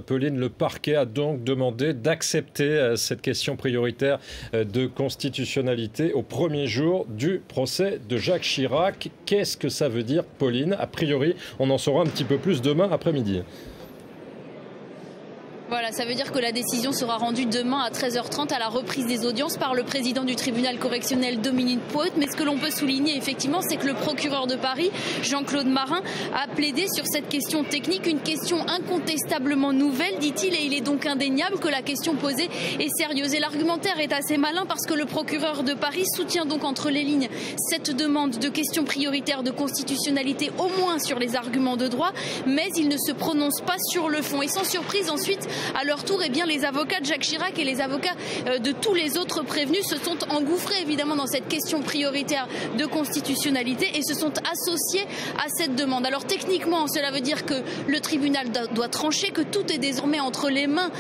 Pauline, le parquet a donc demandé d'accepter cette question prioritaire de constitutionnalité au premier jour du procès de Jacques Chirac. Qu'est-ce que ça veut dire, Pauline? A priori, on en saura un petit peu plus demain après-midi. Voilà, ça veut dire que la décision sera rendue demain à 13h30 à la reprise des audiences par le président du tribunal correctionnel Dominique Poët. Mais ce que l'on peut souligner effectivement, c'est que le procureur de Paris, Jean-Claude Marin, a plaidé sur cette question technique, une question incontestablement nouvelle, dit-il, et il est donc indéniable que la question posée est sérieuse. Et l'argumentaire est assez malin parce que le procureur de Paris soutient donc entre les lignes cette demande de question prioritaire de constitutionnalité, au moins sur les arguments de droit, mais il ne se prononce pas sur le fond. Et sans surprise, ensuite, à leur tour, les avocats de Jacques Chirac et les avocats de tous les autres prévenus se sont engouffrés évidemment dans cette question prioritaire de constitutionnalité et se sont associés à cette demande. Alors techniquement, cela veut dire que le tribunal doit trancher, que tout est désormais entre les mains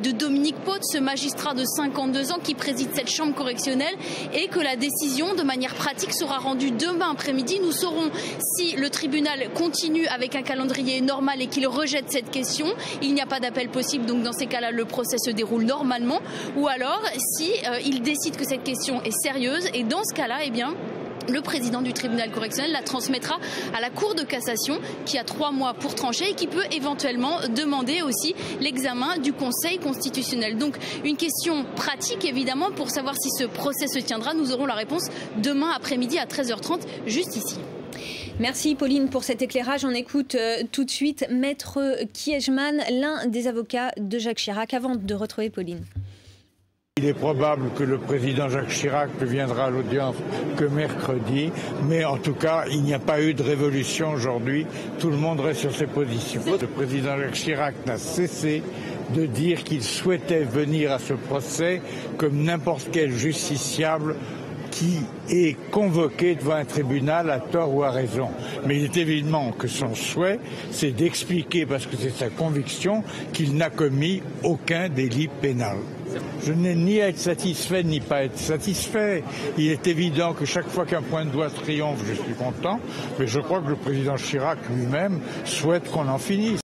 de Dominique Poët, ce magistrat de 52 ans qui préside cette chambre correctionnelle, et que la décision, de manière pratique, sera rendue demain après-midi. Nous saurons si le tribunal continue avec un calendrier normal et qu'il rejette cette question. Il n'y a pas d'appel possible. Donc dans ces cas-là, le procès se déroule normalement, ou alors si il décide que cette question est sérieuse, et dans ce cas-là, le président du tribunal correctionnel la transmettra à la Cour de cassation qui a 3 mois pour trancher et qui peut éventuellement demander aussi l'examen du Conseil constitutionnel. Donc une question pratique évidemment pour savoir si ce procès se tiendra. Nous aurons la réponse demain après-midi à 13h30 juste ici. Merci Pauline pour cet éclairage. On écoute tout de suite Maître Kiejman, l'un des avocats de Jacques Chirac, avant de retrouver Pauline. Il est probable que le président Jacques Chirac ne viendra à l'audience que mercredi, mais en tout cas, il n'y a pas eu de révolution aujourd'hui. Tout le monde reste sur ses positions. Le président Jacques Chirac n'a cessé de dire qu'il souhaitait venir à ce procès comme n'importe quel justiciable qui est convoqué devant un tribunal à tort ou à raison. Mais il est évident que son souhait, c'est d'expliquer, parce que c'est sa conviction, qu'il n'a commis aucun délit pénal. Je n'ai ni à être satisfait ni pas être satisfait. Il est évident que chaque fois qu'un point de doigt triomphe, je suis content, mais je crois que le président Chirac lui-même souhaite qu'on en finisse.